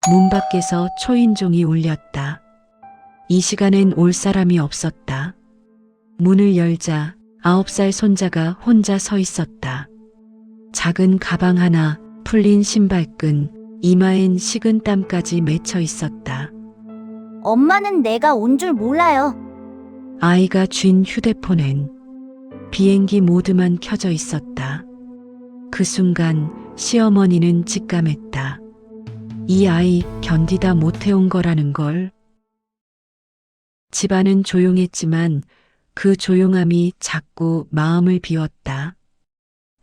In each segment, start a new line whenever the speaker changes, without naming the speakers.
문 밖에서 초인종이 울렸다. 이 시간엔 올 사람이 없었다. 문을 열자 9살 손자가 혼자 서 있었다. 작은 가방 하나, 풀린 신발끈, 이마엔 식은 땀까지 맺혀 있었다.
엄마는 내가 온 줄 몰라요.
아이가 쥔 휴대폰엔 비행기 모드만 켜져 있었다. 그 순간 시어머니는 직감했다. 이 아이 견디다 못해온 거라는 걸. 집안은 조용했지만 그 조용함이 자꾸 마음을 비웠다.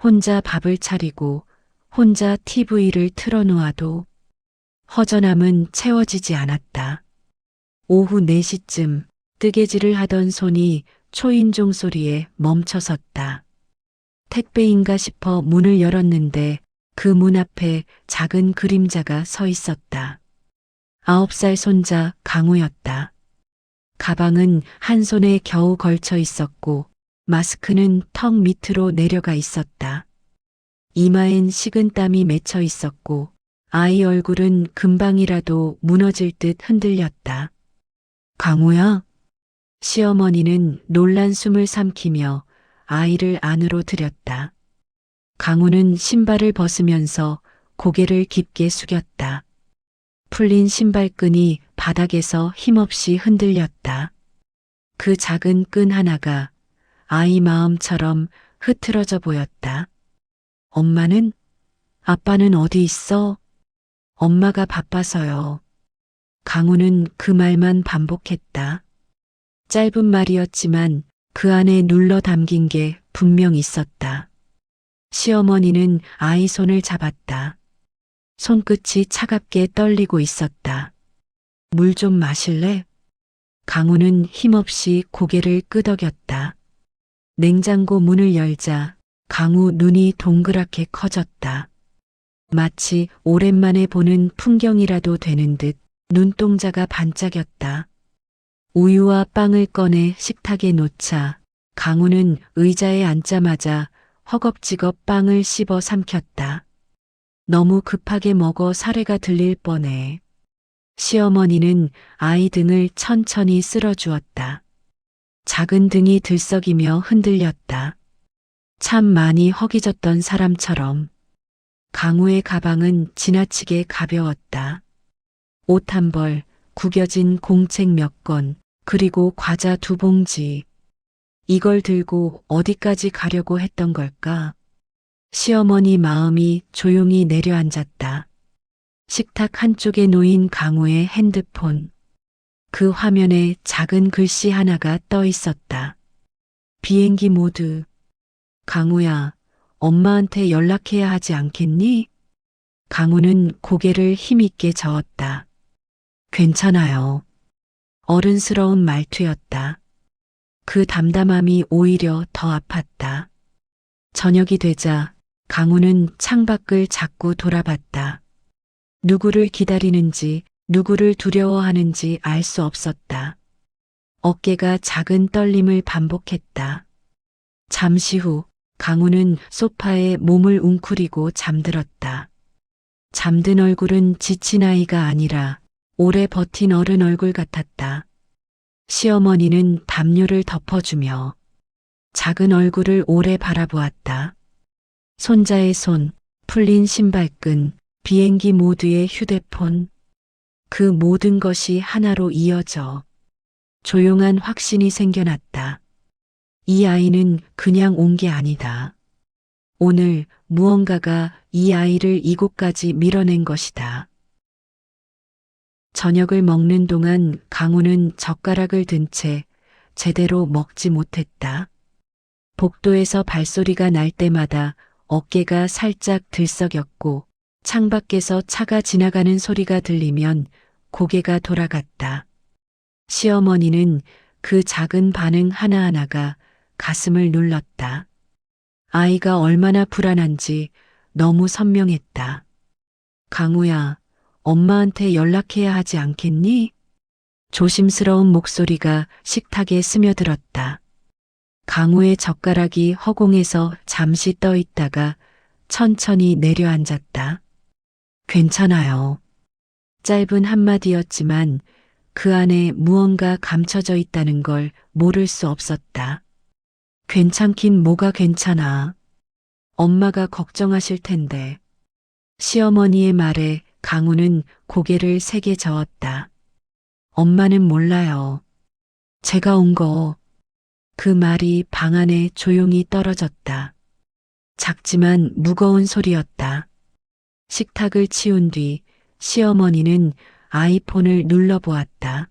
혼자 밥을 차리고 혼자 TV를 틀어놓아도 허전함은 채워지지 않았다. 오후 4시쯤 뜨개질을 하던 손이 초인종 소리에 멈춰섰다. 택배인가 싶어 문을 열었는데 그 문 앞에 작은 그림자가 서 있었다. 9살 손자 강우였다. 가방은 한 손에 겨우 걸쳐 있었고 마스크는 턱 밑으로 내려가 있었다. 이마엔 식은 땀이 맺혀 있었고 아이 얼굴은 금방이라도 무너질 듯 흔들렸다. 강우야? 시어머니는 놀란 숨을 삼키며 아이를 안으로 들였다. 강우는 신발을 벗으면서 고개를 깊게 숙였다. 풀린 신발끈이 바닥에서 힘없이 흔들렸다. 그 작은 끈 하나가 아이 마음처럼 흐트러져 보였다. 엄마는? 아빠는 어디 있어? 엄마가 바빠서요. 강우는 그 말만 반복했다. 짧은 말이었지만 그 안에 눌러 담긴 게 분명 있었다. 시어머니는 아이 손을 잡았다. 손끝이 차갑게 떨리고 있었다. 물 좀 마실래? 강우는 힘없이 고개를 끄덕였다. 냉장고 문을 열자 강우 눈이 동그랗게 커졌다. 마치 오랜만에 보는 풍경이라도 되는 듯 눈동자가 반짝였다. 우유와 빵을 꺼내 식탁에 놓자 강우는 의자에 앉자마자 허겁지겁 빵을 씹어 삼켰다. 너무 급하게 먹어 사례가 들릴 뻔해. 시어머니는 아이 등을 천천히 쓸어주었다. 작은 등이 들썩이며 흔들렸다. 참 많이 허기졌던 사람처럼. 강우의 가방은 지나치게 가벼웠다. 옷 한 벌, 구겨진 공책 몇 권, 그리고 과자 2봉지. 이걸 들고 어디까지 가려고 했던 걸까? 시어머니 마음이 조용히 내려앉았다. 식탁 한쪽에 놓인 강우의 핸드폰. 그 화면에 작은 글씨 하나가 떠 있었다. 비행기 모드. 강우야, 엄마한테 연락해야 하지 않겠니? 강우는 고개를 힘있게 저었다. 괜찮아요. 어른스러운 말투였다. 그 담담함이 오히려 더 아팠다. 저녁이 되자 강우는 창밖을 자꾸 돌아봤다. 누구를 기다리는지 누구를 두려워하는지 알 수 없었다. 어깨가 작은 떨림을 반복했다. 잠시 후 강우는 소파에 몸을 웅크리고 잠들었다. 잠든 얼굴은 지친 아이가 아니라 오래 버틴 어른 얼굴 같았다. 시어머니는 담요를 덮어주며 작은 얼굴을 오래 바라보았다. 손자의 손, 풀린 신발끈, 비행기 모드의 휴대폰. 그 모든 것이 하나로 이어져 조용한 확신이 생겨났다. 이 아이는 그냥 온 게 아니다. 오늘 무언가가 이 아이를 이곳까지 밀어낸 것이다. 저녁을 먹는 동안 강우는 젓가락을 든 채 제대로 먹지 못했다. 복도에서 발소리가 날 때마다 어깨가 살짝 들썩였고 창밖에서 차가 지나가는 소리가 들리면 고개가 돌아갔다. 시어머니는 그 작은 반응 하나하나가 가슴을 눌렀다. 아이가 얼마나 불안한지 너무 선명했다. 강우야, 엄마한테 연락해야 하지 않겠니? 조심스러운 목소리가 식탁에 스며들었다. 강우의 젓가락이 허공에서 잠시 떠 있다가 천천히 내려앉았다. 괜찮아요. 짧은 한마디였지만 그 안에 무언가 감춰져 있다는 걸 모를 수 없었다. 괜찮긴 뭐가 괜찮아. 엄마가 걱정하실 텐데. 시어머니의 말에 강우는 고개를 세게 저었다. 엄마는 몰라요. 제가 온 거. 그 말이 방 안에 조용히 떨어졌다. 작지만 무거운 소리였다. 식탁을 치운 뒤 시어머니는 아이폰을 눌러보았다.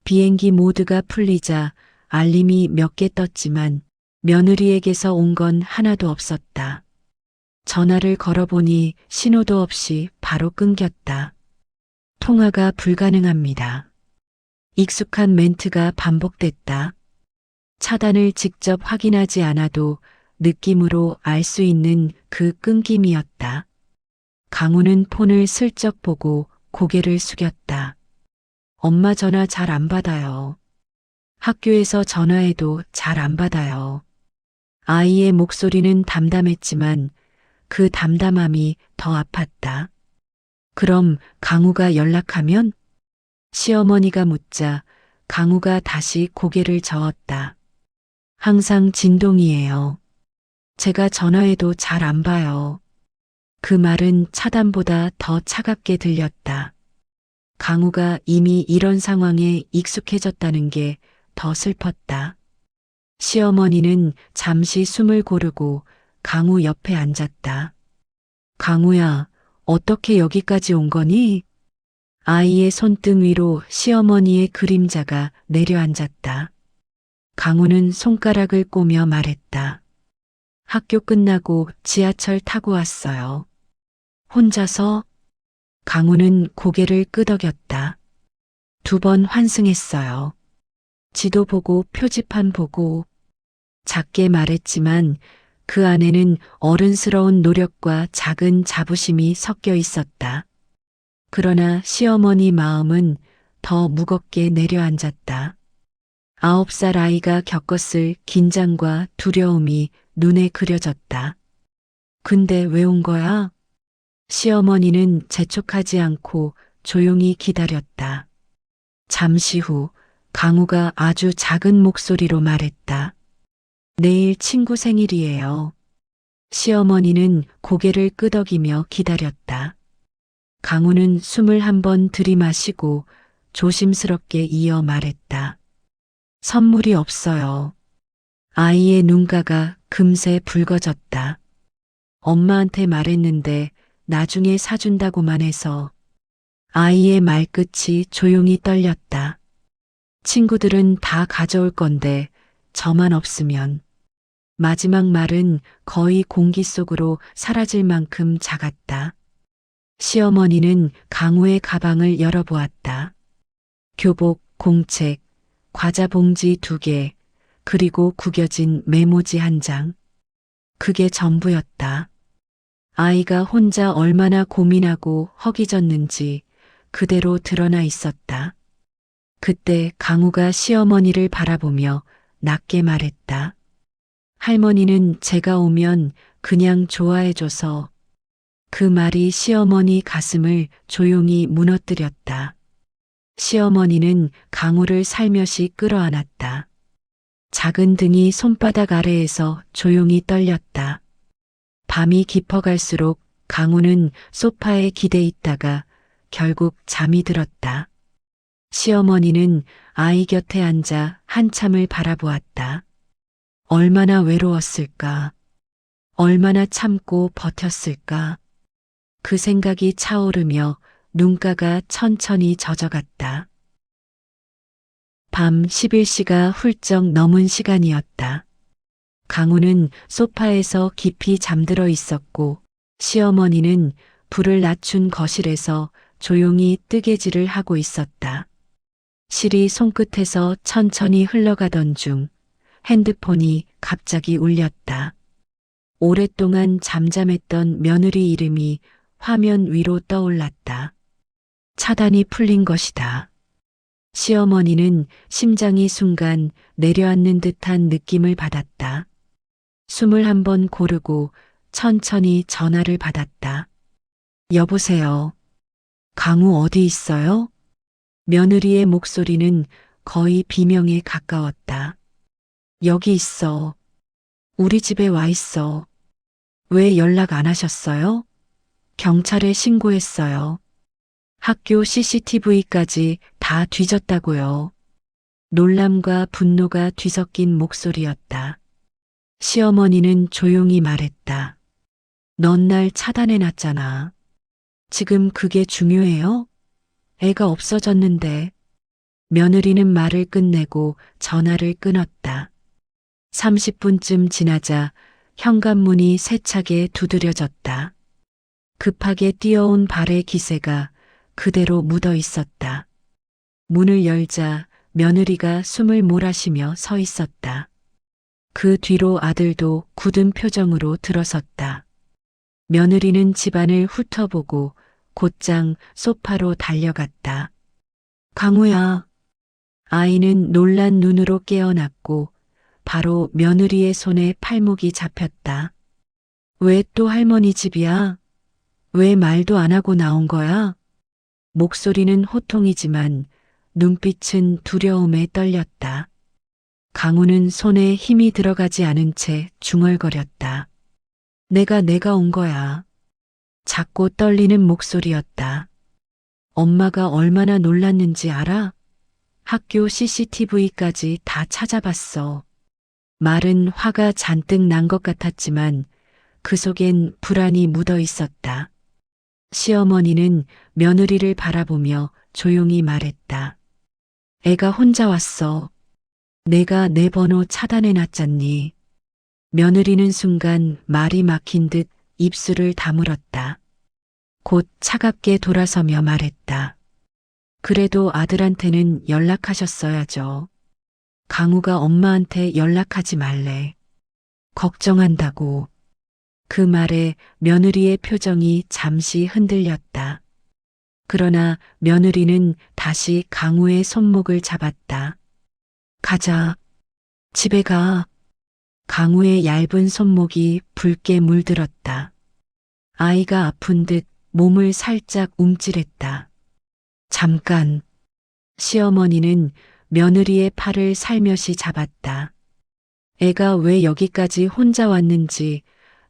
비행기 모드가 풀리자 알림이 몇 개 떴지만 며느리에게서 온 건 하나도 없었다. 전화를 걸어보니 신호도 없이 바로 끊겼다. 통화가 불가능합니다. 익숙한 멘트가 반복됐다. 차단을 직접 확인하지 않아도 느낌으로 알 수 있는 그 끊김이었다. 강우는 폰을 슬쩍 보고 고개를 숙였다. 엄마 전화 잘 안 받아요. 학교에서 전화해도 잘 안 받아요. 아이의 목소리는 담담했지만 그 담담함이 더 아팠다. 그럼 강우가 연락하면? 시어머니가 묻자 강우가 다시 고개를 저었다. 항상 진동이에요. 제가 전화해도 잘 안 봐요. 그 말은 차단보다 더 차갑게 들렸다. 강우가 이미 이런 상황에 익숙해졌다는 게 더 슬펐다. 시어머니는 잠시 숨을 고르고 강우 옆에 앉았다. 강우야, 어떻게 여기까지 온 거니? 아이의 손등 위로 시어머니의 그림자가 내려앉았다. 강우는 손가락을 꼬며 말했다. 학교 끝나고 지하철 타고 왔어요. 혼자서? 강우는 고개를 끄덕였다. 2번 환승했어요. 지도 보고 표지판 보고. 작게 말했지만 그 안에는 어른스러운 노력과 작은 자부심이 섞여 있었다. 그러나 시어머니 마음은 더 무겁게 내려앉았다. 9살 아이가 겪었을 긴장과 두려움이 눈에 그려졌다. 근데 왜 온 거야? 시어머니는 재촉하지 않고 조용히 기다렸다. 잠시 후 강우가 아주 작은 목소리로 말했다. 내일 친구 생일이에요. 시어머니는 고개를 끄덕이며 기다렸다. 강우는 숨을 한 번 들이마시고 조심스럽게 이어 말했다. 선물이 없어요. 아이의 눈가가 금세 붉어졌다. 엄마한테 말했는데 나중에 사준다고만 해서. 아이의 말끝이 조용히 떨렸다. 친구들은 다 가져올 건데 저만 없으면. 마지막 말은 거의 공기 속으로 사라질 만큼 작았다. 시어머니는 강우의 가방을 열어보았다. 교복, 공책, 과자 봉지 2개, 그리고 구겨진 메모지 1장. 그게 전부였다. 아이가 혼자 얼마나 고민하고 허기졌는지 그대로 드러나 있었다. 그때 강우가 시어머니를 바라보며 낮게 말했다. 할머니는 제가 오면 그냥 좋아해줘서. 그 말이 시어머니 가슴을 조용히 무너뜨렸다. 시어머니는 강우를 살며시 끌어안았다. 작은 등이 손바닥 아래에서 조용히 떨렸다. 밤이 깊어갈수록 강우는 소파에 기대 있다가 결국 잠이 들었다. 시어머니는 아이 곁에 앉아 한참을 바라보았다. 얼마나 외로웠을까? 얼마나 참고 버텼을까? 그 생각이 차오르며 눈가가 천천히 젖어갔다. 밤 11시가 훌쩍 넘은 시간이었다. 강우는 소파에서 깊이 잠들어 있었고 시어머니는 불을 낮춘 거실에서 조용히 뜨개질을 하고 있었다. 실이 손끝에서 천천히 흘러가던 중 핸드폰이 갑자기 울렸다. 오랫동안 잠잠했던 며느리 이름이 화면 위로 떠올랐다. 차단이 풀린 것이다. 시어머니는 심장이 순간 내려앉는 듯한 느낌을 받았다. 숨을 한 번 고르고 천천히 전화를 받았다. 여보세요. 강우 어디 있어요? 며느리의 목소리는 거의 비명에 가까웠다. 여기 있어. 우리 집에 와 있어. 왜 연락 안 하셨어요? 경찰에 신고했어요. 학교 CCTV까지 다 뒤졌다고요. 놀람과 분노가 뒤섞인 목소리였다. 시어머니는 조용히 말했다. 넌 날 차단해 놨잖아. 지금 그게 중요해요? 애가 없어졌는데. 며느리는 말을 끝내고 전화를 끊었다. 30분쯤 지나자 현관문이 세차게 두드려졌다. 급하게 뛰어온 발의 기세가 그대로 묻어 있었다. 문을 열자 며느리가 숨을 몰아쉬며 서 있었다. 그 뒤로 아들도 굳은 표정으로 들어섰다. 며느리는 집안을 훑어보고 곧장 소파로 달려갔다. 강우야. 아이는 놀란 눈으로 깨어났고 바로 며느리의 손에 팔목이 잡혔다. 왜 또 할머니 집이야? 왜 말도 안 하고 나온 거야? 목소리는 호통이지만 눈빛은 두려움에 떨렸다. 강우는 손에 힘이 들어가지 않은 채 중얼거렸다. 내가 온 거야. 작고 떨리는 목소리였다. 엄마가 얼마나 놀랐는지 알아? 학교 CCTV까지 다 찾아봤어. 말은 화가 잔뜩 난 것 같았지만 그 속엔 불안이 묻어 있었다. 시어머니는 며느리를 바라보며 조용히 말했다. 애가 혼자 왔어. 내가 내 번호 차단해 놨잖니. 며느리는 순간 말이 막힌 듯 입술을 다물었다. 곧 차갑게 돌아서며 말했다. 그래도 아들한테는 연락하셨어야죠. 강우가 엄마한테 연락하지 말래. 걱정한다고. 그 말에 며느리의 표정이 잠시 흔들렸다. 그러나 며느리는 다시 강우의 손목을 잡았다. 가자. 집에 가. 강우의 얇은 손목이 붉게 물들었다. 아이가 아픈 듯 몸을 살짝 움찔했다. 잠깐. 시어머니는 며느리의 팔을 살며시 잡았다. 애가 왜 여기까지 혼자 왔는지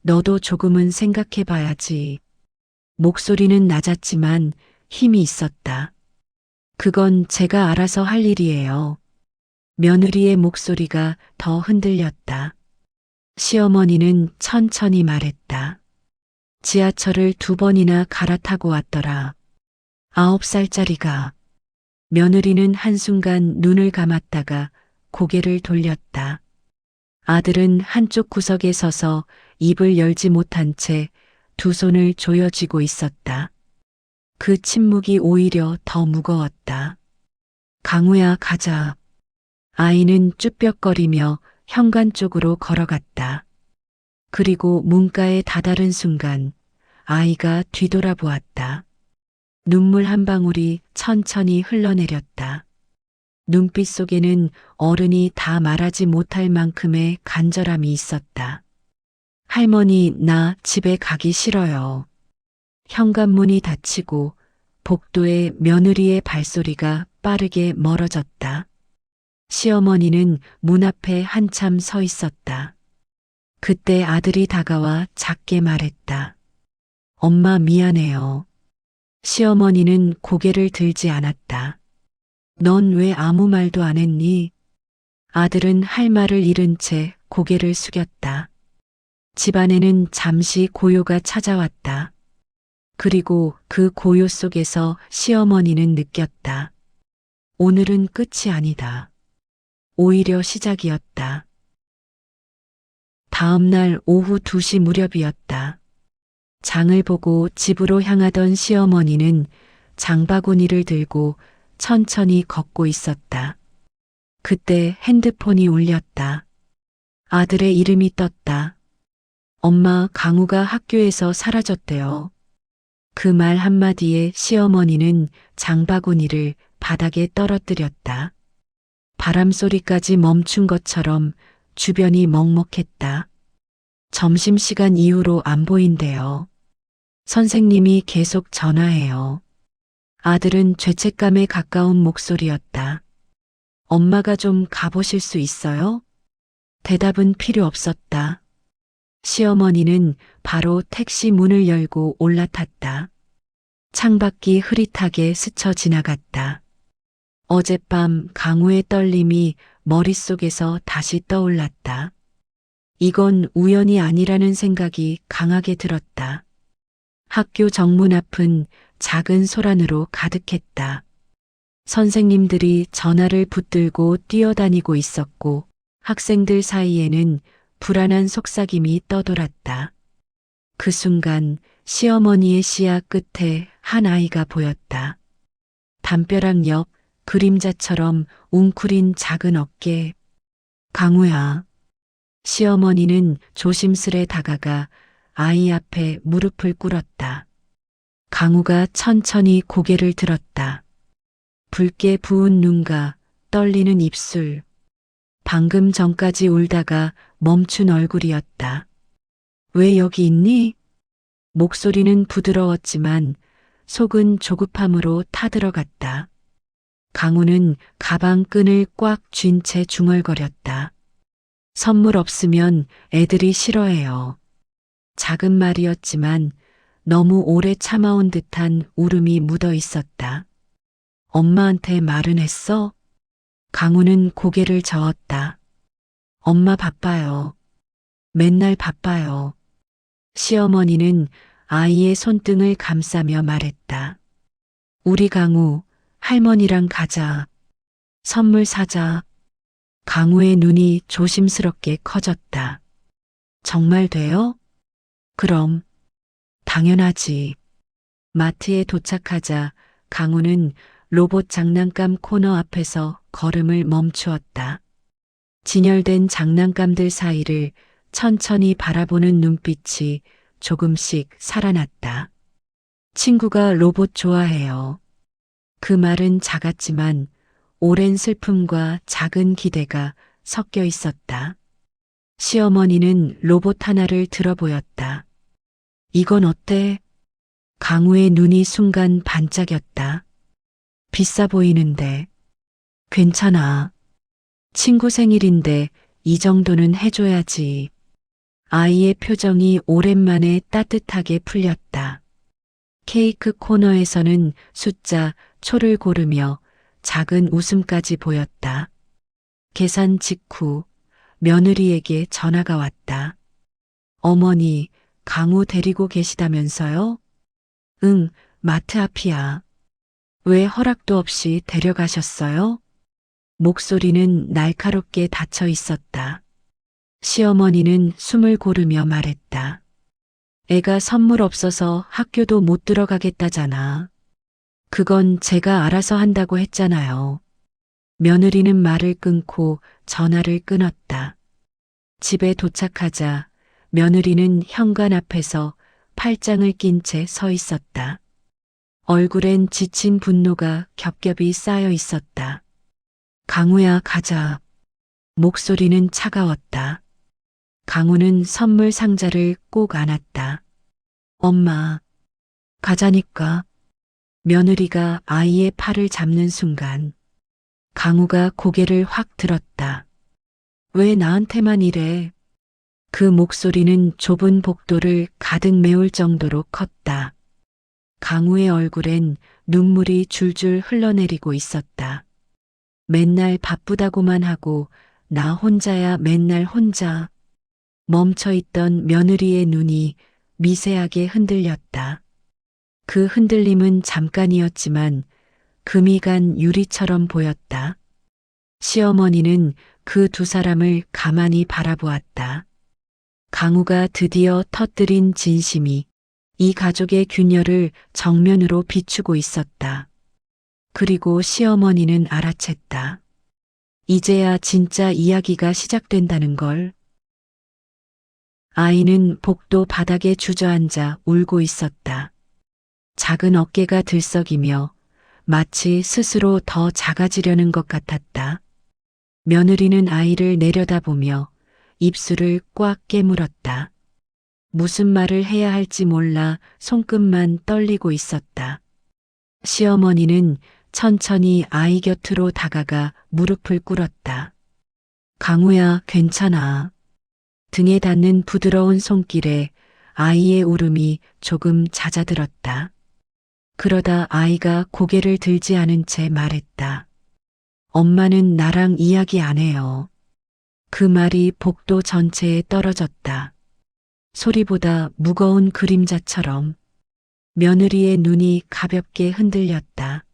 너도 조금은 생각해 봐야지. 목소리는 낮았지만 힘이 있었다. 그건 제가 알아서 할 일이에요. 며느리의 목소리가 더 흔들렸다. 시어머니는 천천히 말했다. 지하철을 2번이나 갈아타고 왔더라. 9살짜리가. 며느리는 한순간 눈을 감았다가 고개를 돌렸다. 아들은 한쪽 구석에 서서 입을 열지 못한 채 두 손을 조여쥐고 있었다. 그 침묵이 오히려 더 무거웠다. 강우야, 가자. 아이는 쭈뼛거리며 현관 쪽으로 걸어갔다. 그리고 문가에 다다른 순간 아이가 뒤돌아보았다. 눈물 한 방울이 천천히 흘러내렸다. 눈빛 속에는 어른이 다 말하지 못할 만큼의 간절함이 있었다. 할머니, 나 집에 가기 싫어요. 현관문이 닫히고 복도에 며느리의 발소리가 빠르게 멀어졌다. 시어머니는 문 앞에 한참 서 있었다. 그때 아들이 다가와 작게 말했다. 엄마 미안해요. 시어머니는 고개를 들지 않았다. 넌 왜 아무 말도 안 했니? 아들은 할 말을 잃은 채 고개를 숙였다. 집안에는 잠시 고요가 찾아왔다. 그리고 그 고요 속에서 시어머니는 느꼈다. 오늘은 끝이 아니다. 오히려 시작이었다. 다음 날 오후 2시 무렵이었다. 장을 보고 집으로 향하던 시어머니는 장바구니를 들고 천천히 걷고 있었다. 그때 핸드폰이 울렸다. 아들의 이름이 떴다. 엄마, 강우가 학교에서 사라졌대요. 그 말 한마디에 시어머니는 장바구니를 바닥에 떨어뜨렸다. 바람 소리까지 멈춘 것처럼 주변이 먹먹했다. 점심시간 이후로 안 보인대요. 선생님이 계속 전화해요. 아들은 죄책감에 가까운 목소리였다. 엄마가 좀 가보실 수 있어요? 대답은 필요 없었다. 시어머니는 바로 택시 문을 열고 올라탔다. 창밖이 흐릿하게 스쳐 지나갔다. 어젯밤 강우의 떨림이 머릿속에서 다시 떠올랐다. 이건 우연이 아니라는 생각이 강하게 들었다. 학교 정문 앞은 작은 소란으로 가득했다. 선생님들이 전화를 붙들고 뛰어다니고 있었고 학생들 사이에는 불안한 속삭임이 떠돌았다. 그 순간 시어머니의 시야 끝에 한 아이가 보였다. 담벼락 옆 그림자처럼 웅크린 작은 어깨. 강우야. 시어머니는 조심스레 다가가 아이 앞에 무릎을 꿇었다. 강우가 천천히 고개를 들었다. 붉게 부은 눈과 떨리는 입술. 방금 전까지 울다가 멈춘 얼굴이었다. 왜 여기 있니? 목소리는 부드러웠지만 속은 조급함으로 타들어갔다. 강우는 가방 끈을 꽉 쥔 채 중얼거렸다. 선물 없으면 애들이 싫어해요. 작은 말이었지만 너무 오래 참아온 듯한 울음이 묻어 있었다. 엄마한테 말은 했어? 강우는 고개를 저었다. 엄마 바빠요. 맨날 바빠요. 시어머니는 아이의 손등을 감싸며 말했다. 우리 강우, 할머니랑 가자. 선물 사자. 강우의 눈이 조심스럽게 커졌다. 정말 돼요? 그럼. 당연하지. 마트에 도착하자 강우는 로봇 장난감 코너 앞에서 걸음을 멈추었다. 진열된 장난감들 사이를 천천히 바라보는 눈빛이 조금씩 살아났다. 친구가 로봇 좋아해요. 그 말은 작았지만 오랜 슬픔과 작은 기대가 섞여 있었다. 시어머니는 로봇 하나를 들어 보였다. 이건 어때? 강우의 눈이 순간 반짝였다. 비싸 보이는데. 괜찮아. 친구 생일인데 이 정도는 해줘야지. 아이의 표정이 오랜만에 따뜻하게 풀렸다. 케이크 코너에서는 숫자 초를 고르며 작은 웃음까지 보였다. 계산 직후 며느리에게 전화가 왔다. 어머니, 강우 데리고 계시다면서요? 응, 마트 앞이야. 왜 허락도 없이 데려가셨어요? 목소리는 날카롭게 닫혀 있었다. 시어머니는 숨을 고르며 말했다. 애가 선물 없어서 학교도 못 들어가겠다잖아. 그건 제가 알아서 한다고 했잖아요. 며느리는 말을 끊고 전화를 끊었다. 집에 도착하자 며느리는 현관 앞에서 팔짱을 낀 채 서 있었다. 얼굴엔 지친 분노가 겹겹이 쌓여 있었다. 강우야, 가자. 목소리는 차가웠다. 강우는 선물 상자를 꼭 안았다. 엄마, 가자니까. 며느리가 아이의 팔을 잡는 순간 강우가 고개를 확 들었다. 왜 나한테만 이래? 그 목소리는 좁은 복도를 가득 메울 정도로 컸다. 강우의 얼굴엔 눈물이 줄줄 흘러내리고 있었다. 맨날 바쁘다고만 하고 나 혼자야 맨날 혼자. 멈춰있던 며느리의 눈이 미세하게 흔들렸다. 그 흔들림은 잠깐이었지만 금이 간 유리처럼 보였다. 시어머니는 그 두 사람을 가만히 바라보았다. 강우가 드디어 터뜨린 진심이 이 가족의 균열을 정면으로 비추고 있었다. 그리고 시어머니는 알아챘다. 이제야 진짜 이야기가 시작된다는 걸. 아이는 복도 바닥에 주저앉아 울고 있었다. 작은 어깨가 들썩이며 마치 스스로 더 작아지려는 것 같았다. 며느리는 아이를 내려다보며 입술을 꽉 깨물었다. 무슨 말을 해야 할지 몰라 손끝만 떨리고 있었다. 시어머니는 천천히 아이 곁으로 다가가 무릎을 꿇었다. 강우야, 괜찮아. 등에 닿는 부드러운 손길에 아이의 울음이 조금 잦아들었다. 그러다 아이가 고개를 들지 않은 채 말했다. 엄마는 나랑 이야기 안 해요. 그 말이 복도 전체에 떨어졌다. 소리보다 무거운 그림자처럼 며느리의 눈이 가볍게 흔들렸다.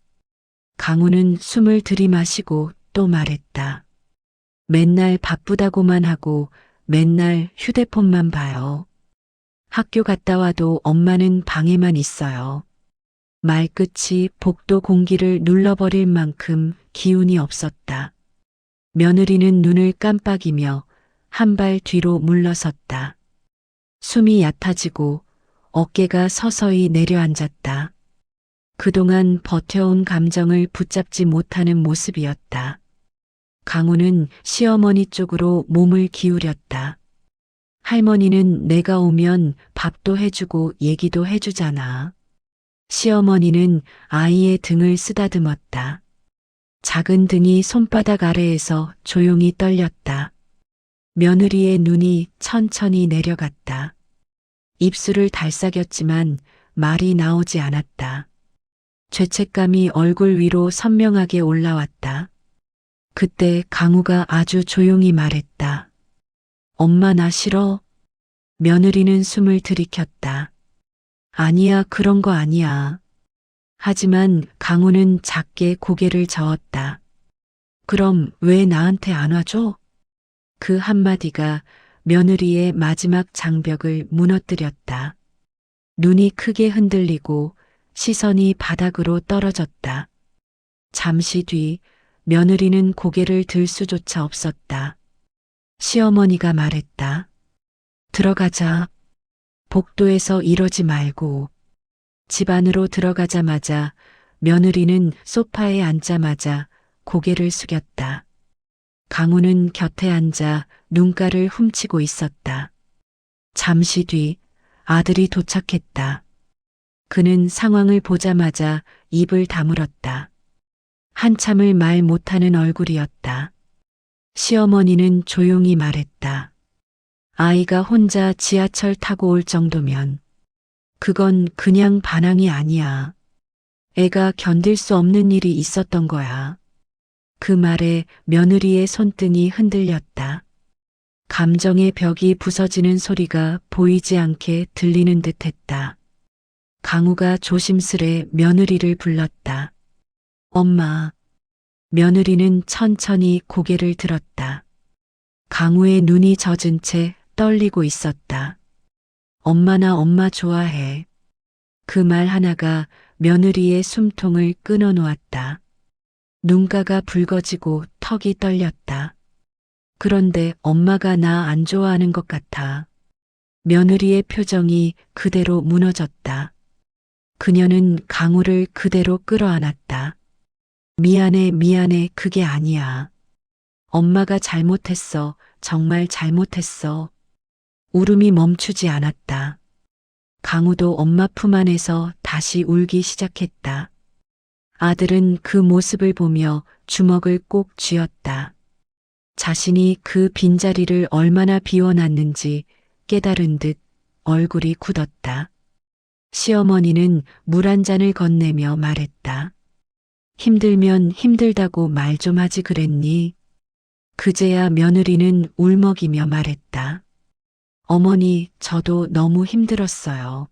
강우는 숨을 들이마시고 또 말했다. 맨날 바쁘다고만 하고 맨날 휴대폰만 봐요. 학교 갔다 와도 엄마는 방에만 있어요. 말끝이 복도 공기를 눌러버릴 만큼 기운이 없었다. 며느리는 눈을 깜빡이며 한 발 뒤로 물러섰다. 숨이 얕아지고 어깨가 서서히 내려앉았다. 그동안 버텨온 감정을 붙잡지 못하는 모습이었다. 강우는 시어머니 쪽으로 몸을 기울였다. 할머니는 내가 오면 밥도 해주고 얘기도 해주잖아. 시어머니는 아이의 등을 쓰다듬었다. 작은 등이 손바닥 아래에서 조용히 떨렸다. 며느리의 눈이 천천히 내려갔다. 입술을 달싹였지만 말이 나오지 않았다. 죄책감이 얼굴 위로 선명하게 올라왔다. 그때 강우가 아주 조용히 말했다. 엄마 나 싫어? 며느리는 숨을 들이켰다. 아니야, 그런 거 아니야. 하지만 강우는 작게 고개를 저었다. 그럼 왜 나한테 안 와줘? 그 한마디가 며느리의 마지막 장벽을 무너뜨렸다. 눈이 크게 흔들리고 시선이 바닥으로 떨어졌다. 잠시 뒤 며느리는 고개를 들 수조차 없었다. 시어머니가 말했다. 들어가자. 복도에서 이러지 말고. 집 안으로 들어가자마자 며느리는 소파에 앉자마자 고개를 숙였다. 강우는 곁에 앉아 눈가를 훔치고 있었다. 잠시 뒤 아들이 도착했다. 그는 상황을 보자마자 입을 다물었다. 한참을 말 못하는 얼굴이었다. 시어머니는 조용히 말했다. 아이가 혼자 지하철 타고 올 정도면 그건 그냥 반항이 아니야. 애가 견딜 수 없는 일이 있었던 거야. 그 말에 며느리의 손등이 흔들렸다. 감정의 벽이 부서지는 소리가 보이지 않게 들리는 듯했다. 강우가 조심스레 며느리를 불렀다. 엄마. 며느리는 천천히 고개를 들었다. 강우의 눈이 젖은 채 떨리고 있었다. 엄마 나 엄마 좋아해. 그 말 하나가 며느리의 숨통을 끊어놓았다. 눈가가 붉어지고 턱이 떨렸다. 그런데 엄마가 나 안 좋아하는 것 같아. 며느리의 표정이 그대로 무너졌다. 그녀는 강우를 그대로 끌어안았다. 미안해, 미안해, 그게 아니야. 엄마가 잘못했어, 정말 잘못했어. 울음이 멈추지 않았다. 강우도 엄마 품 안에서 다시 울기 시작했다. 아들은 그 모습을 보며 주먹을 꼭 쥐었다. 자신이 그 빈자리를 얼마나 비워놨는지 깨달은 듯 얼굴이 굳었다. 시어머니는 물 한 잔을 건네며 말했다. 힘들면 힘들다고 말 좀 하지 그랬니? 그제야 며느리는 울먹이며 말했다. 어머니, 저도 너무 힘들었어요.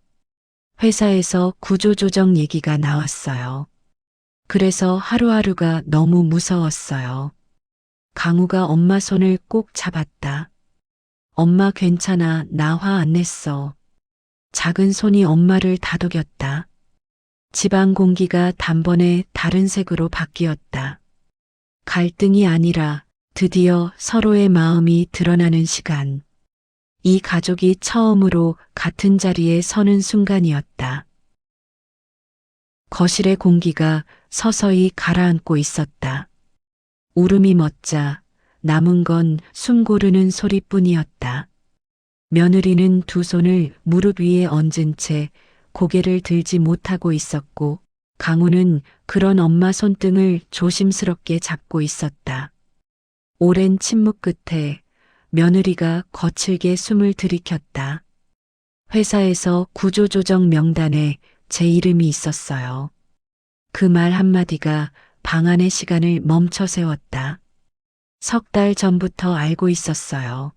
회사에서 구조조정 얘기가 나왔어요. 그래서 하루하루가 너무 무서웠어요. 강우가 엄마 손을 꼭 잡았다. 엄마 괜찮아, 나 화 안 냈어. 작은 손이 엄마를 다독였다. 집안 공기가 단번에 다른 색으로 바뀌었다. 갈등이 아니라 드디어 서로의 마음이 드러나는 시간. 이 가족이 처음으로 같은 자리에 서는 순간이었다. 거실의 공기가 서서히 가라앉고 있었다. 울음이 멎자 남은 건 숨 고르는 소리뿐이었다. 며느리는 두 손을 무릎 위에 얹은 채 고개를 들지 못하고 있었고 강우는 그런 엄마 손등을 조심스럽게 잡고 있었다. 오랜 침묵 끝에 며느리가 거칠게 숨을 들이켰다. 회사에서 구조조정 명단에 제 이름이 있었어요. 그 말 한마디가 방안의 시간을 멈춰 세웠다. 석 달 전부터 알고 있었어요.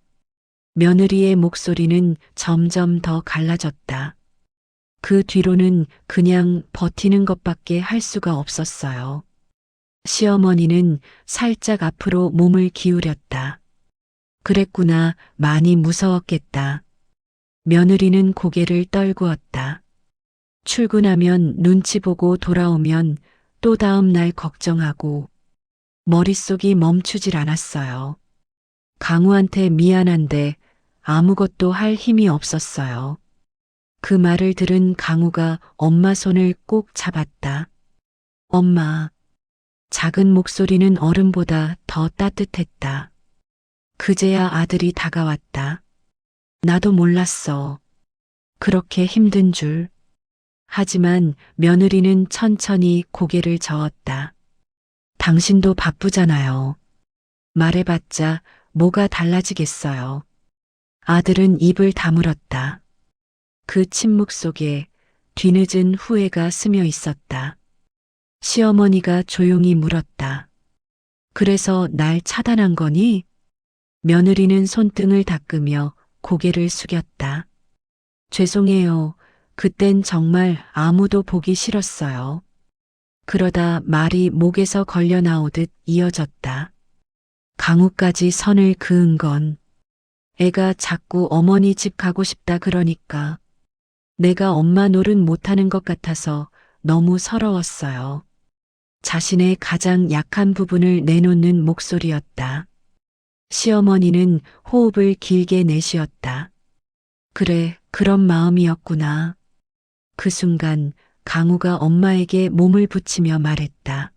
며느리의 목소리는 점점 더 갈라졌다. 그 뒤로는 그냥 버티는 것밖에 할 수가 없었어요. 시어머니는 살짝 앞으로 몸을 기울였다. 그랬구나, 많이 무서웠겠다. 며느리는 고개를 떨구었다. 출근하면 눈치 보고 돌아오면 또 다음 날 걱정하고 머릿속이 멈추질 않았어요. 강우한테 미안한데 아무것도 할 힘이 없었어요. 그 말을 들은 강우가 엄마 손을 꼭 잡았다. 엄마. 작은 목소리는 얼음보다 더 따뜻했다. 그제야 아들이 다가왔다. 나도 몰랐어. 그렇게 힘든 줄. 하지만 며느리는 천천히 고개를 저었다. 당신도 바쁘잖아요. 말해봤자 뭐가 달라지겠어요. 아들은 입을 다물었다. 그 침묵 속에 뒤늦은 후회가 스며 있었다. 시어머니가 조용히 물었다. 그래서 날 차단한 거니? 며느리는 손등을 닦으며 고개를 숙였다. 죄송해요. 그땐 정말 아무도 보기 싫었어요. 그러다 말이 목에서 걸려 나오듯 이어졌다. 강우까지 선을 그은 건 애가 자꾸 어머니 집 가고 싶다 그러니까 내가 엄마 노릇 못하는 것 같아서 너무 서러웠어요. 자신의 가장 약한 부분을 내놓는 목소리였다. 시어머니는 호흡을 길게 내쉬었다. 그래, 그런 마음이었구나. 그 순간 강우가 엄마에게 몸을 붙이며 말했다.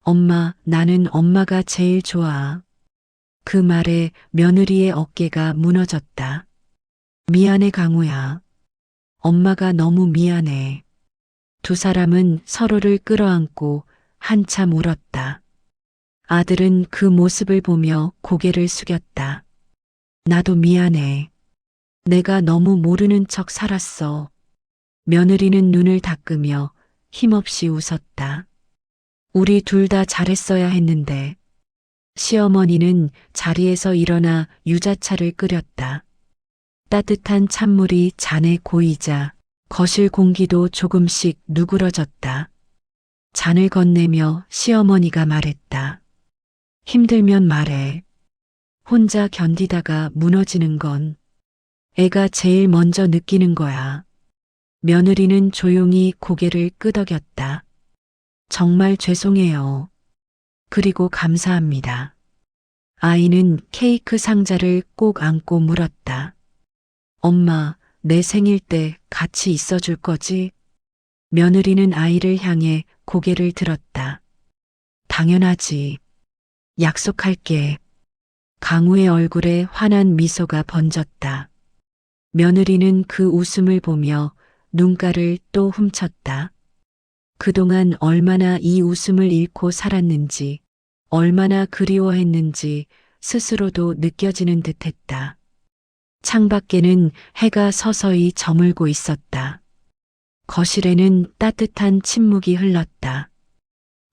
엄마, 나는 엄마가 제일 좋아. 그 말에 며느리의 어깨가 무너졌다. 미안해, 강우야. 엄마가 너무 미안해. 두 사람은 서로를 끌어안고 한참 울었다. 아들은 그 모습을 보며 고개를 숙였다. 나도 미안해. 내가 너무 모르는 척 살았어. 며느리는 눈을 닦으며 힘없이 웃었다. 우리 둘 다 잘했어야 했는데. 시어머니는 자리에서 일어나 유자차를 끓였다. 따뜻한 찬물이 잔에 고이자 거실 공기도 조금씩 누그러졌다. 잔을 건네며 시어머니가 말했다. 힘들면 말해. 혼자 견디다가 무너지는 건 애가 제일 먼저 느끼는 거야. 며느리는 조용히 고개를 끄덕였다. 정말 죄송해요. 그리고 감사합니다. 아이는 케이크 상자를 꼭 안고 물었다. 엄마, 내 생일 때 같이 있어줄 거지? 며느리는 아이를 향해 고개를 들었다. 당연하지. 약속할게. 강우의 얼굴에 환한 미소가 번졌다. 며느리는 그 웃음을 보며 눈가를 또 훔쳤다. 그동안 얼마나 이 웃음을 잃고 살았는지, 얼마나 그리워했는지 스스로도 느껴지는 듯했다. 창밖에는 해가 서서히 저물고 있었다. 거실에는 따뜻한 침묵이 흘렀다.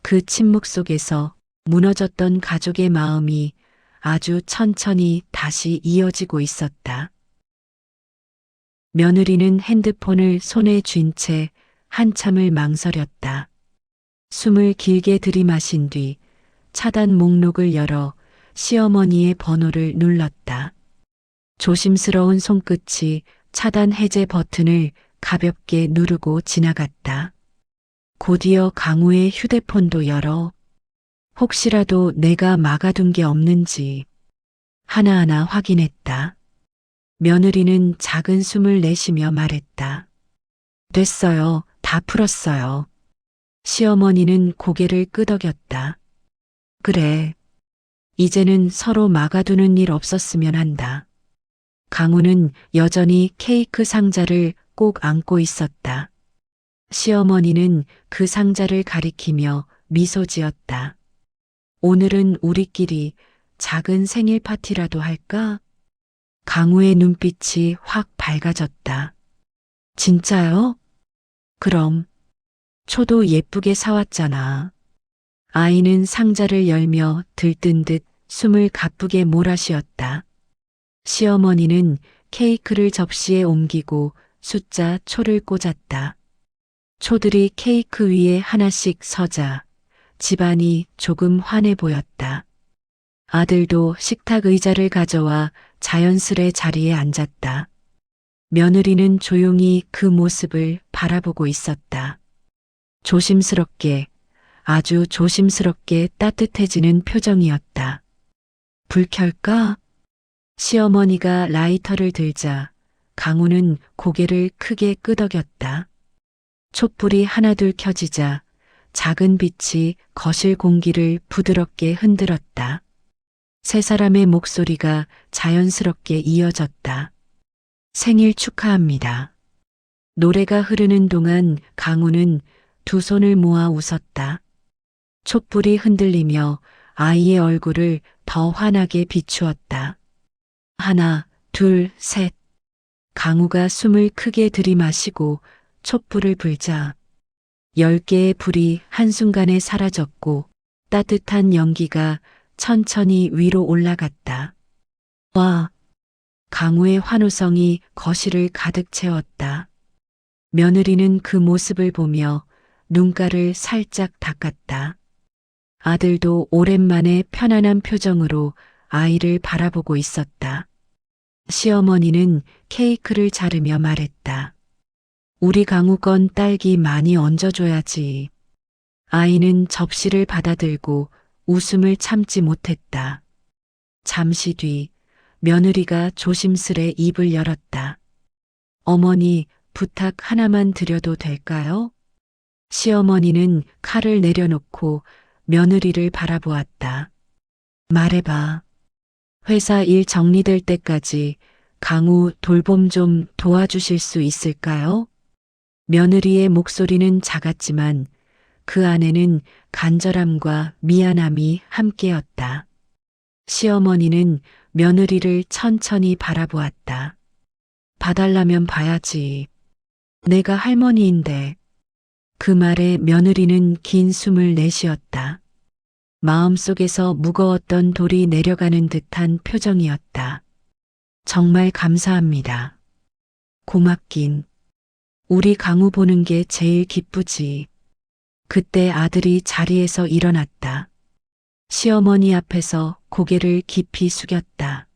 그 침묵 속에서 무너졌던 가족의 마음이 아주 천천히 다시 이어지고 있었다. 며느리는 핸드폰을 손에 쥔 채 한참을 망설였다. 숨을 길게 들이마신 뒤 차단 목록을 열어 시어머니의 번호를 눌렀다. 조심스러운 손끝이 차단 해제 버튼을 가볍게 누르고 지나갔다. 곧이어 강우의 휴대폰도 열어 혹시라도 내가 막아둔 게 없는지 하나하나 확인했다. 며느리는 작은 숨을 내쉬며 말했다. 됐어요. 다 풀었어요. 시어머니는 고개를 끄덕였다. 그래. 이제는 서로 막아두는 일 없었으면 한다. 강우는 여전히 케이크 상자를 꼭 안고 있었다. 시어머니는 그 상자를 가리키며 미소 지었다. 오늘은 우리끼리 작은 생일 파티라도 할까? 강우의 눈빛이 확 밝아졌다. 진짜요? 그럼. 초도 예쁘게 사왔잖아. 아이는 상자를 열며 들뜬 듯 숨을 가쁘게 몰아쉬었다. 시어머니는 케이크를 접시에 옮기고 숫자 초를 꽂았다. 초들이 케이크 위에 하나씩 서자 집안이 조금 환해 보였다. 아들도 식탁 의자를 가져와 자연스레 자리에 앉았다. 며느리는 조용히 그 모습을 바라보고 있었다. 조심스럽게, 아주 조심스럽게 따뜻해지는 표정이었다. 불 켤까? 시어머니가 라이터를 들자 강우는 고개를 크게 끄덕였다. 촛불이 하나둘 켜지자 작은 빛이 거실 공기를 부드럽게 흔들었다. 세 사람의 목소리가 자연스럽게 이어졌다. 생일 축하합니다. 노래가 흐르는 동안 강우는 두 손을 모아 웃었다. 촛불이 흔들리며 아이의 얼굴을 더 환하게 비추었다. 하나, 둘, 셋. 강우가 숨을 크게 들이마시고 촛불을 불자 10개의 불이 한순간에 사라졌고 따뜻한 연기가 천천히 위로 올라갔다. 와! 강우의 환호성이 거실을 가득 채웠다. 며느리는 그 모습을 보며 눈가를 살짝 닦았다. 아들도 오랜만에 편안한 표정으로 아이를 바라보고 있었다. 시어머니는 케이크를 자르며 말했다. 우리 강우 건 딸기 많이 얹어줘야지. 아이는 접시를 받아들고 웃음을 참지 못했다. 잠시 뒤 며느리가 조심스레 입을 열었다. 어머니, 부탁 하나만 드려도 될까요? 시어머니는 칼을 내려놓고 며느리를 바라보았다. 말해봐. 회사 일 정리될 때까지 강우 돌봄 좀 도와주실 수 있을까요? 며느리의 목소리는 작았지만 그 안에는 간절함과 미안함이 함께였다. 시어머니는 며느리를 천천히 바라보았다. 봐달라면 봐야지. 내가 할머니인데. 그 말에 며느리는 긴 숨을 내쉬었다. 마음속에서 무거웠던 돌이 내려가는 듯한 표정이었다. 정말 감사합니다. 고맙긴. 우리 강우 보는 게 제일 기쁘지. 그때 아들이 자리에서 일어났다. 시어머니 앞에서 고개를 깊이 숙였다.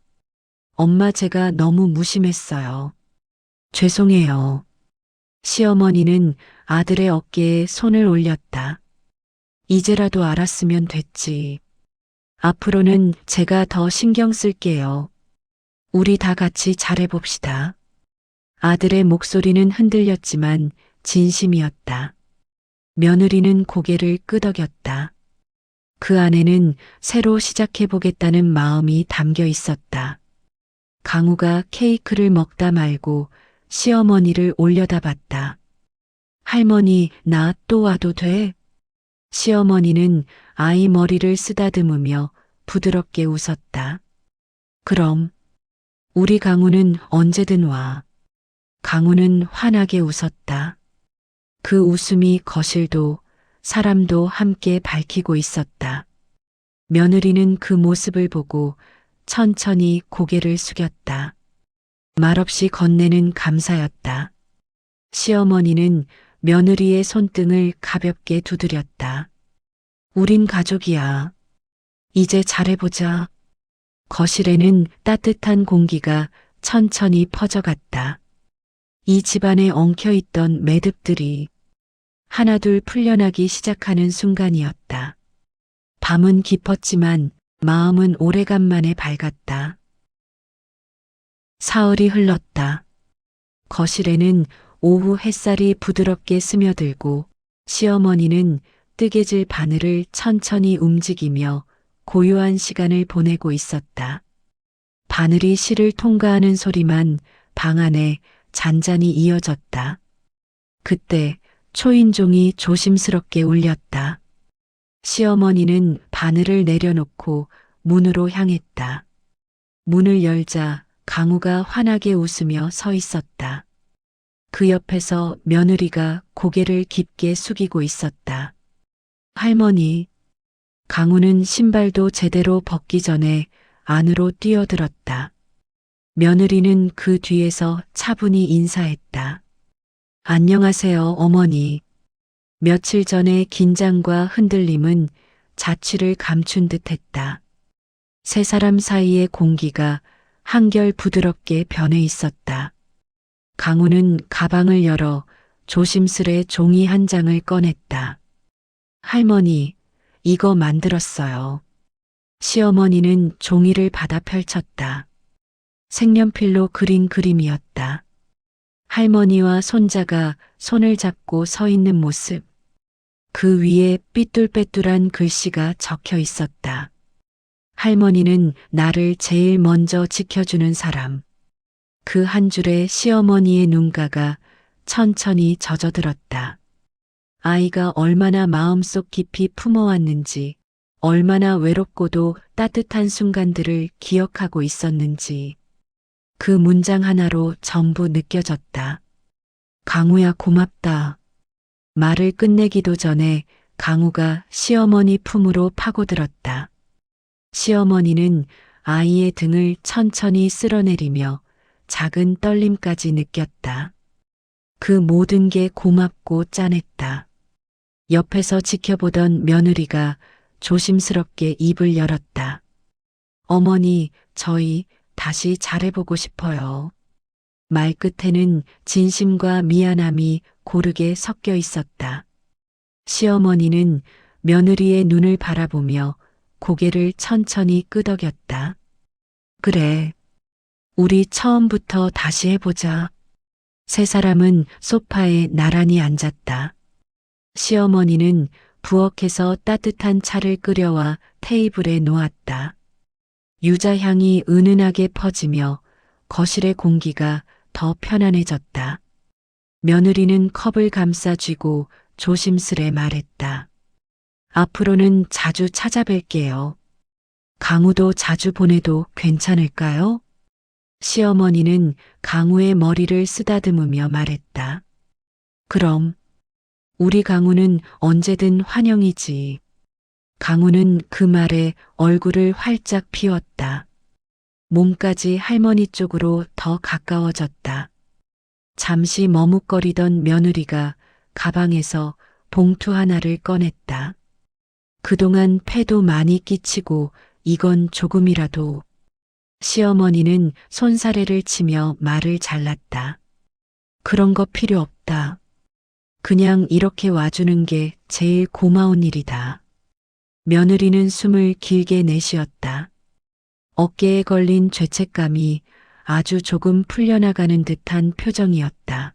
엄마 제가 너무 무심했어요. 죄송해요. 시어머니는 아들의 어깨에 손을 올렸다. 이제라도 알았으면 됐지. 앞으로는 제가 더 신경 쓸게요. 우리 다 같이 잘해봅시다. 아들의 목소리는 흔들렸지만 진심이었다. 며느리는 고개를 끄덕였다. 그 안에는 새로 시작해보겠다는 마음이 담겨 있었다. 강우가 케이크를 먹다 말고 시어머니를 올려다봤다. 할머니, 나 또 와도 돼? 시어머니는 아이 머리를 쓰다듬으며 부드럽게 웃었다. 그럼, 우리 강우는 언제든 와. 강우는 환하게 웃었다. 그 웃음이 거실도 사람도 함께 밝히고 있었다. 며느리는 그 모습을 보고 천천히 고개를 숙였다. 말없이 건네는 감사였다. 시어머니는 며느리의 손등을 가볍게 두드렸다. 우린 가족이야. 이제 잘해보자. 거실에는 따뜻한 공기가 천천히 퍼져갔다. 이 집안에 엉켜있던 매듭들이 하나둘 풀려나기 시작하는 순간이었다. 밤은 깊었지만 마음은 오래간만에 밝았다. 사흘이 흘렀다. 거실에는 오후 햇살이 부드럽게 스며들고 시어머니는 뜨개질 바늘을 천천히 움직이며 고요한 시간을 보내고 있었다. 바늘이 실을 통과하는 소리만 방 안에 잔잔히 이어졌다. 그때 초인종이 조심스럽게 울렸다. 시어머니는 바늘을 내려놓고 문으로 향했다. 문을 열자 강우가 환하게 웃으며 서 있었다. 그 옆에서 며느리가 고개를 깊게 숙이고 있었다. 할머니, 강우는 신발도 제대로 벗기 전에 안으로 뛰어들었다. 며느리는 그 뒤에서 차분히 인사했다. 안녕하세요, 어머니. 며칠 전의 긴장과 흔들림은 자취를 감춘 듯 했다. 세 사람 사이의 공기가 한결 부드럽게 변해 있었다. 강우는 가방을 열어 조심스레 종이 한 장을 꺼냈다. 할머니, 이거 만들었어요. 시어머니는 종이를 받아 펼쳤다. 색연필로 그린 그림이었다. 할머니와 손자가 손을 잡고 서 있는 모습. 그 위에 삐뚤빼뚤한 글씨가 적혀 있었다. 할머니는 나를 제일 먼저 지켜주는 사람. 그 한 줄에 시어머니의 눈가가 천천히 젖어들었다. 아이가 얼마나 마음속 깊이 품어왔는지, 얼마나 외롭고도 따뜻한 순간들을 기억하고 있었는지. 그 문장 하나로 전부 느껴졌다. 강우야, 고맙다. 말을 끝내기도 전에 강우가 시어머니 품으로 파고들었다. 시어머니는 아이의 등을 천천히 쓸어내리며 작은 떨림까지 느꼈다. 그 모든 게 고맙고 짠했다. 옆에서 지켜보던 며느리가 조심스럽게 입을 열었다. 어머니, 저희 다시 잘해보고 싶어요. 말 끝에는 진심과 미안함이 고르게 섞여 있었다. 시어머니는 며느리의 눈을 바라보며 고개를 천천히 끄덕였다. 그래, 우리 처음부터 다시 해보자. 세 사람은 소파에 나란히 앉았다. 시어머니는 부엌에서 따뜻한 차를 끓여와 테이블에 놓았다. 유자향이 은은하게 퍼지며 거실의 공기가 더 편안해졌다. 며느리는 컵을 감싸쥐고 조심스레 말했다. 앞으로는 자주 찾아뵐게요. 강우도 자주 보내도 괜찮을까요? 시어머니는 강우의 머리를 쓰다듬으며 말했다. 그럼, 우리 강우는 언제든 환영이지. 강우는 그 말에 얼굴을 활짝 피웠다. 몸까지 할머니 쪽으로 더 가까워졌다. 잠시 머뭇거리던 며느리가 가방에서 봉투 하나를 꺼냈다. 그동안 폐도 많이 끼치고 이건 조금이라도. 시어머니는 손사래를 치며 말을 잘랐다. 그런 거 필요 없다. 그냥 이렇게 와주는 게 제일 고마운 일이다. 며느리는 숨을 길게 내쉬었다. 어깨에 걸린 죄책감이 아주 조금 풀려나가는 듯한 표정이었다.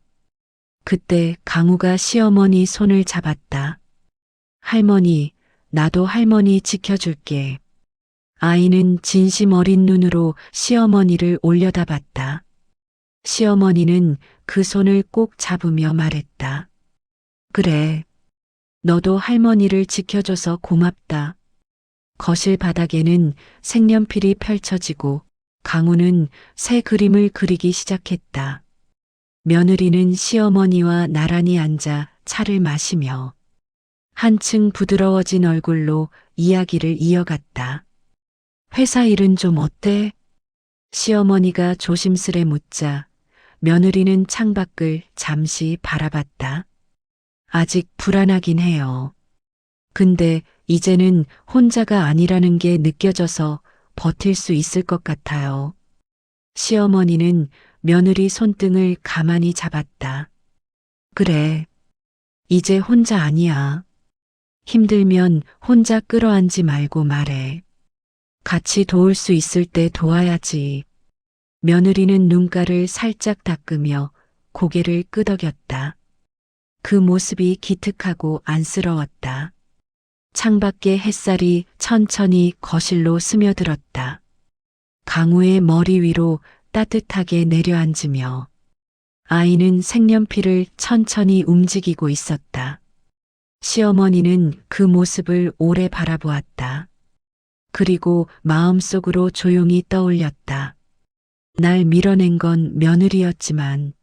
그때 강우가 시어머니 손을 잡았다. 할머니, 나도 할머니 지켜줄게. 아이는 진심 어린 눈으로 시어머니를 올려다봤다. 시어머니는 그 손을 꼭 잡으며 말했다. 그래, 너도 할머니를 지켜줘서 고맙다. 거실 바닥에는 색연필이 펼쳐지고 강우는 새 그림을 그리기 시작했다. 며느리는 시어머니와 나란히 앉아 차를 마시며 한층 부드러워진 얼굴로 이야기를 이어갔다. 회사 일은 좀 어때? 시어머니가 조심스레 묻자 며느리는 창밖을 잠시 바라봤다. 아직 불안하긴 해요. 근데 이제는 혼자가 아니라는 게 느껴져서 버틸 수 있을 것 같아요. 시어머니는 며느리 손등을 가만히 잡았다. 그래, 이제 혼자 아니야. 힘들면 혼자 끌어안지 말고 말해. 같이 도울 수 있을 때 도와야지. 며느리는 눈가를 살짝 닦으며 고개를 끄덕였다. 그 모습이 기특하고 안쓰러웠다. 창밖의 햇살이 천천히 거실로 스며들었다. 강우의 머리 위로 따뜻하게 내려앉으며 아이는 색연필을 천천히 움직이고 있었다. 시어머니는 그 모습을 오래 바라보았다. 그리고 마음속으로 조용히 떠올렸다. 날 밀어낸 건 며느리였지만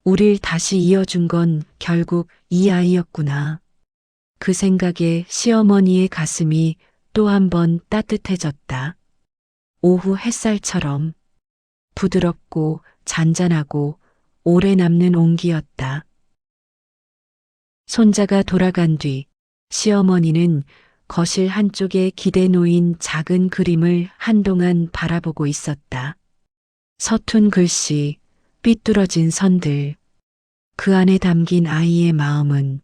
우릴 다시 이어준 건 결국 이 아이였구나. 그 생각에 시어머니의 가슴이 또 한 번 따뜻해졌다. 오후 햇살처럼 부드럽고 잔잔하고 오래 남는 온기였다. 손자가 돌아간 뒤 시어머니는 거실 한쪽에 기대 놓인 작은 그림을 한동안 바라보고 있었다. 서툰 글씨, 삐뚤어진 선들, 그 안에 담긴 아이의 마음은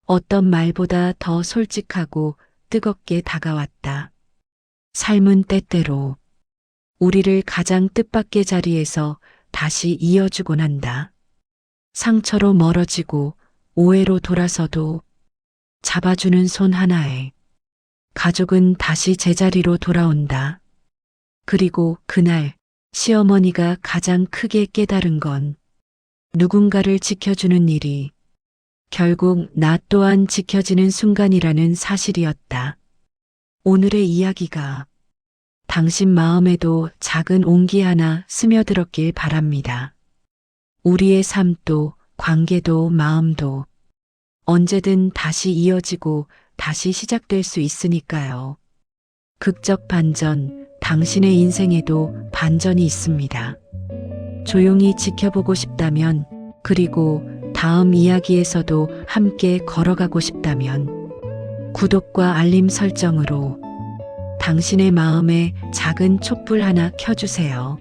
어떤 말보다 더 솔직하고 뜨겁게 다가왔다. 삶은 때때로 우리를 가장 뜻밖의 자리에서 다시 이어주곤 한다. 상처로 멀어지고 오해로 돌아서도 잡아주는 손 하나에 가족은 다시 제자리로 돌아온다. 그리고 그날 시어머니가 가장 크게 깨달은 건 누군가를 지켜주는 일이 결국 나 또한 지켜지는 순간이라는 사실이었다. 오늘의 이야기가 당신 마음에도 작은 온기 하나 스며들었길 바랍니다. 우리의 삶도 관계도 마음도 언제든 다시 이어지고 다시 시작될 수 있으니까요. 극적 반전, 당신의 인생에도 반전이 있습니다. 조용히 지켜보고 싶다면, 그리고 다음 이야기에서도 함께 걸어가고 싶다면, 구독과 알림 설정으로 당신의 마음에 작은 촛불 하나 켜주세요.